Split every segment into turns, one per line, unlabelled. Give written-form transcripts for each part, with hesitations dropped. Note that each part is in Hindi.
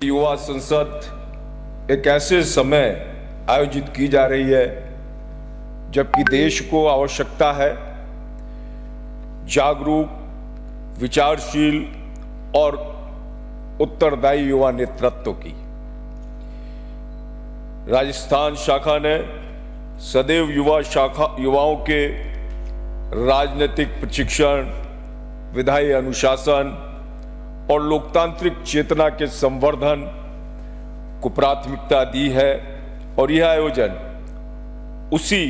युवा संसद एक ऐसे समय आयोजित की जा रही है जबकि देश को आवश्यकता है जागरूक, विचारशील और उत्तरदायी युवा नेतृत्व की। राजस्थान शाखा ने सदैव युवाओं के राजनीतिक प्रशिक्षण, विधायी अनुशासन और लोकतांत्रिक चेतना के संवर्धन को प्राथमिकता दी है और यह आयोजन उसी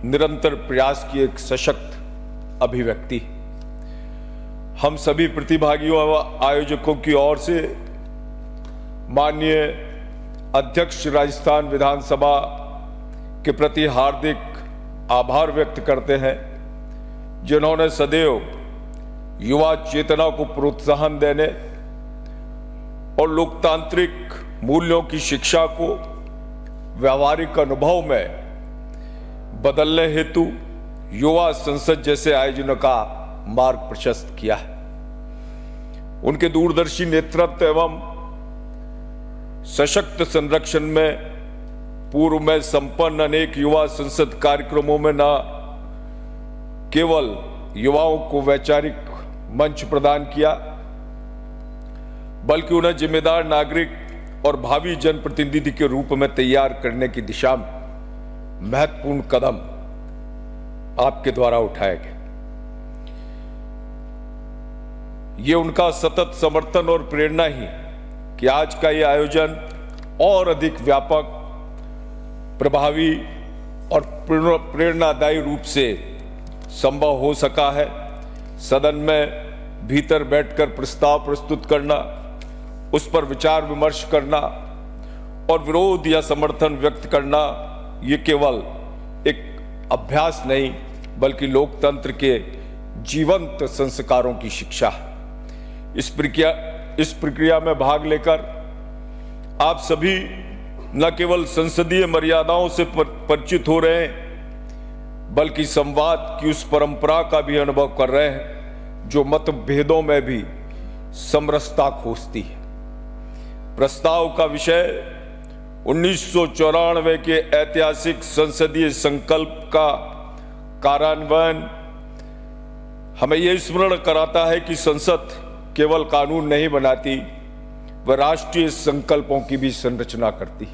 निरंतर प्रयास की एक सशक्त अभिव्यक्ति। हम सभी प्रतिभागियों व आयोजकों की ओर से माननीय अध्यक्ष राजस्थान विधानसभा के प्रति हार्दिक आभार व्यक्त करते हैं, जिन्होंने सदैव युवा चेतना को प्रोत्साहन देने और लोकतांत्रिक मूल्यों की शिक्षा को व्यावहारिक अनुभव में बदलने हेतु युवा संसद जैसे आयोजनों का मार्ग प्रशस्त किया है। उनके दूरदर्शी नेतृत्व एवं सशक्त संरक्षण में पूर्व में संपन्न अनेक युवा संसद कार्यक्रमों में न केवल युवाओं को वैचारिक मंच प्रदान किया, बल्कि उन्हें जिम्मेदार नागरिक और भावी जनप्रतिनिधि के रूप में तैयार करने की दिशा में महत्वपूर्ण कदम आपके द्वारा उठाए गए। ये उनका सतत समर्थन और प्रेरणा ही कि आज का ये आयोजन और अधिक व्यापक, प्रभावी और प्रेरणादायी रूप से संभव हो सका है। सदन में भीतर बैठकर प्रस्ताव प्रस्तुत करना, उस पर विचार विमर्श करना और विरोध या समर्थन व्यक्त करना, ये केवल एक अभ्यास नहीं बल्कि लोकतंत्र के जीवंत संस्कारों की शिक्षा है। इस प्रक्रिया में भाग लेकर आप सभी न केवल संसदीय मर्यादाओं से परिचित हो रहे हैं, बल्कि संवाद की उस परंपरा का भी अनुभव कर रहे हैं जो मतभेदों में भी समरसता खोजती है। प्रस्ताव का विषय 1994 के ऐतिहासिक संसदीय संकल्प का कार्यान्वयन हमें यह स्मरण कराता है कि संसद केवल कानून नहीं बनाती, वह राष्ट्रीय संकल्पों की भी संरचना करती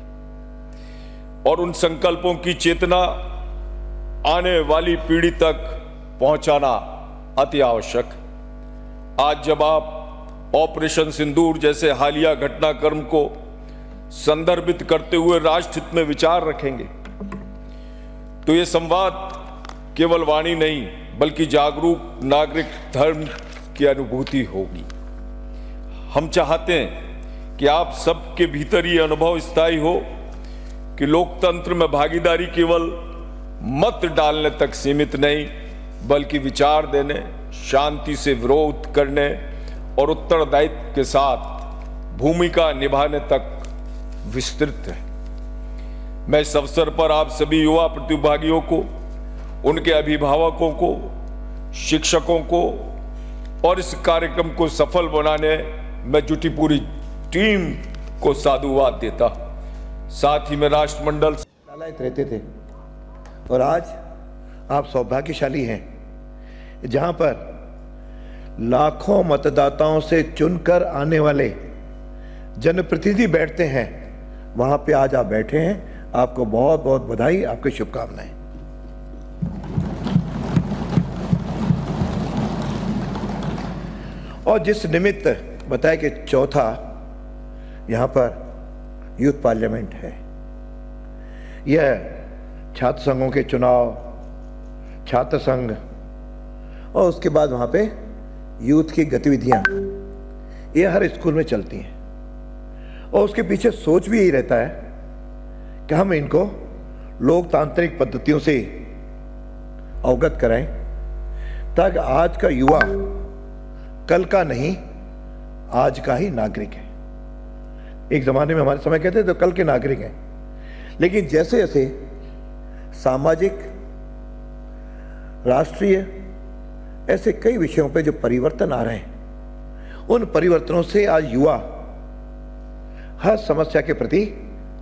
और उन संकल्पों की चेतना आने वाली पीढ़ी तक पहुंचाना अति आवश्यक। आज जब आप ऑपरेशन सिंदूर जैसे हालिया घटनाक्रम को संदर्भित करते हुए राष्ट्र हित में विचार रखेंगे, तो यह संवाद केवल वाणी नहीं बल्कि जागरूक नागरिक धर्म की अनुभूति होगी। हम चाहते हैं कि आप सबके भीतर ये अनुभव स्थायी हो कि लोकतंत्र में भागीदारी केवल मत डालने तक सीमित नहीं बल्कि विचार देने, शांति से विरोध करने और उत्तरदायित्व के साथ भूमिका निभाने तक विस्तृत है। मैं इस अवसर पर आप सभी युवा प्रतिभागियों को, उनके अभिभावकों को, शिक्षकों को और इस कार्यक्रम को सफल बनाने में जुटी पूरी टीम को साधुवाद देता। साथ ही में राष्ट्रमंडल
लालायित रहते थे और आज आप सौभाग्यशाली हैं जहां पर लाखों मतदाताओं से चुनकर आने वाले जनप्रतिनिधि बैठते हैं, वहां पे आज आप बैठे हैं। आपको बहुत बहुत बधाई, आपकी शुभकामनाएं। और जिस निमित्त बताया कि चौथा यहां पर यूथ पार्लियामेंट है, यह छात्र संघों के चुनाव, छात्र संघ और उसके बाद वहाँ पे यूथ की गतिविधियाँ, ये हर स्कूल में चलती हैं और उसके पीछे सोच भी यही रहता है कि हम इनको लोकतांत्रिक पद्धतियों से अवगत कराएं ताकि आज का युवा कल का नहीं, आज का ही नागरिक है। एक ज़माने में हमारे समय कहते थे तो कल के नागरिक हैं, लेकिन जैसे जैसे सामाजिक, राष्ट्रीय, ऐसे कई विषयों पे जो परिवर्तन आ रहे हैं, उन परिवर्तनों से आज युवा हर समस्या के प्रति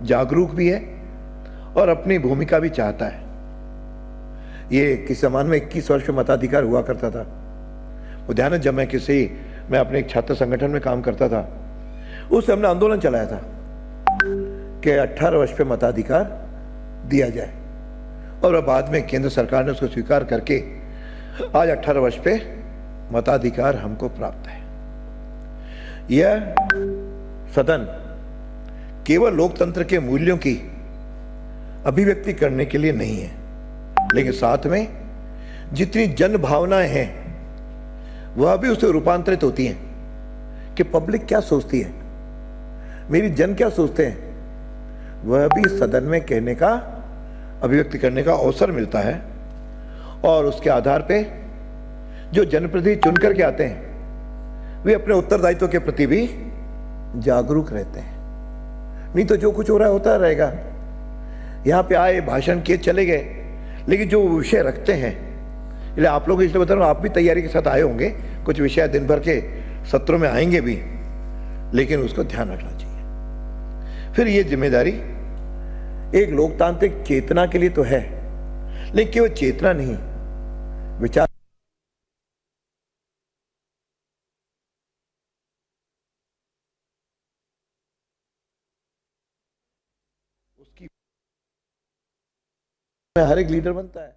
जागरूक भी है और अपनी भूमिका भी चाहता है। ये किस जमाने में 21 वर्ष में मताधिकार हुआ करता था। वो ध्यान है, जब मैं अपने एक छात्र संगठन में काम करता था, उस हमने आंदोलन चलाया था कि 18 वर्ष पे मताधिकार दिया जाए, और बाद में केंद्र सरकार ने उसको स्वीकार करके आज 18 वर्ष पे मताधिकार हमको प्राप्त है। यह सदन केवल लोकतंत्र के मूल्यों की अभिव्यक्ति करने के लिए नहीं है, लेकिन साथ में जितनी जन भावनाएं हैं वह भी उससे रूपांतरित होती हैं कि पब्लिक क्या सोचती है, मेरी जन क्या सोचते हैं, वह भी सदन में कहने का, अभिव्यक्ति करने का अवसर मिलता है। और उसके आधार पे जो जनप्रतिनिधि चुन करके आते हैं वे अपने उत्तरदायित्व के प्रति भी जागरूक रहते हैं। नहीं तो जो कुछ हो रहा है होता रहेगा। यहाँ पे आए, भाषण किए, चले गए, लेकिन जो विषय रखते हैं, इसलिए आप लोग इसलिए बता रहा हूँ, आप भी तैयारी के साथ आए होंगे, कुछ विषय दिन भर के सत्रों में आएंगे भी, लेकिन उसको ध्यान रखना चाहिए। फिर ये जिम्मेदारी एक लोकतांत्रिक चेतना के लिए तो है, लेकिन केवल चेतना नहीं, विचार उसकी हर एक लीडर बनता है।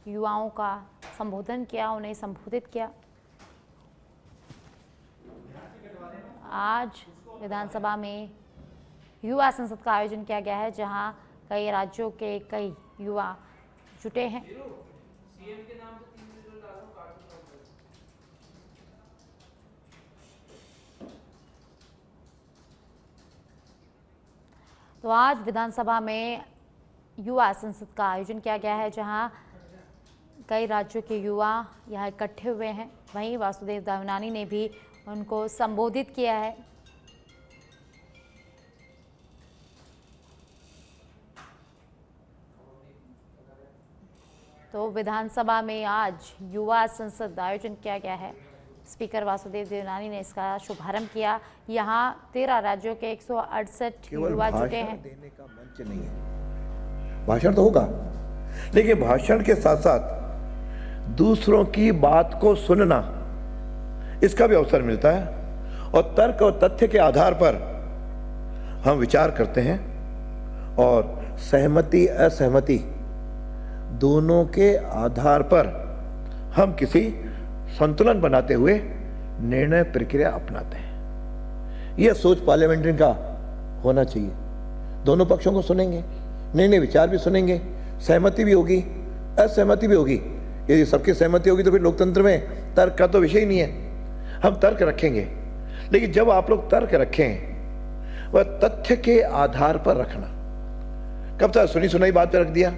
युवाओं का संबोधन किया, उन्हें संबोधित किया। आज विधानसभा में युवा संसद का आयोजन किया गया है, जहां कई राज्यों के कई युवा जुटे हैं। तो आज विधानसभा में युवा संसद का आयोजन किया गया है, जहां कई राज्यों के युवा यहाँ इकट्ठे हुए हैं। वहीं वासुदेव देवनानी ने भी उनको संबोधित किया है। तो विधानसभा में आज युवा संसद आयोजन किया गया है। स्पीकर वासुदेव देवनानी ने इसका शुभारंभ किया। यहाँ 13 राज्यों के 168 युवा जुटे हैं।
देने का मंच नहीं है, भाषण तो होगा, लेकिन भाषण के साथ साथ दूसरों की बात को सुनना, इसका भी अवसर मिलता है। और तर्क और तथ्य के आधार पर हम विचार करते हैं और सहमति असहमति दोनों के आधार पर हम किसी संतुलन बनाते हुए निर्णय प्रक्रिया अपनाते हैं। यह सोच पार्लियामेंट्री का होना चाहिए। दोनों पक्षों को सुनेंगे, निर्णय विचार भी सुनेंगे, सहमति भी होगी, असहमति भी होगी। यदि सबकी सहमति होगी तो फिर लोकतंत्र में तर्क का तो विषय ही नहीं है। हम तर्क रखेंगे, लेकिन जब आप लोग तर्क रखें वह तथ्य के आधार पर रखना। कब तक सुनी सुनाई बात पे रख दिया,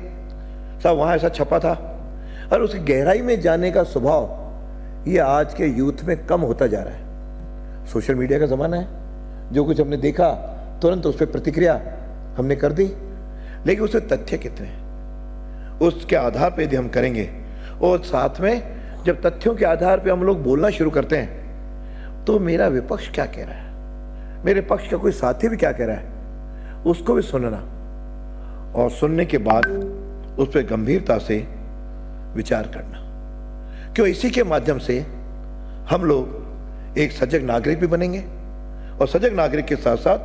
साहब वहां ऐसा छपा था, और उसकी गहराई में जाने का स्वभाव ये आज के यूथ में कम होता जा रहा है। सोशल मीडिया का जमाना है, जो कुछ हमने देखा तुरंत उस पर प्रतिक्रिया हमने कर दी, लेकिन उसमें तथ्य कितने हैं उसके आधार पर यदि हम करेंगे, और साथ में जब तथ्यों के आधार पर हम लोग बोलना शुरू करते हैं तो मेरा विपक्ष क्या कह रहा है, मेरे पक्ष का कोई साथी भी क्या कह रहा है, उसको भी सुनना, और सुनने के बाद उस पर गंभीरता से विचार करना। क्यों, इसी के माध्यम से हम लोग एक सजग नागरिक भी बनेंगे, और सजग नागरिक के साथ साथ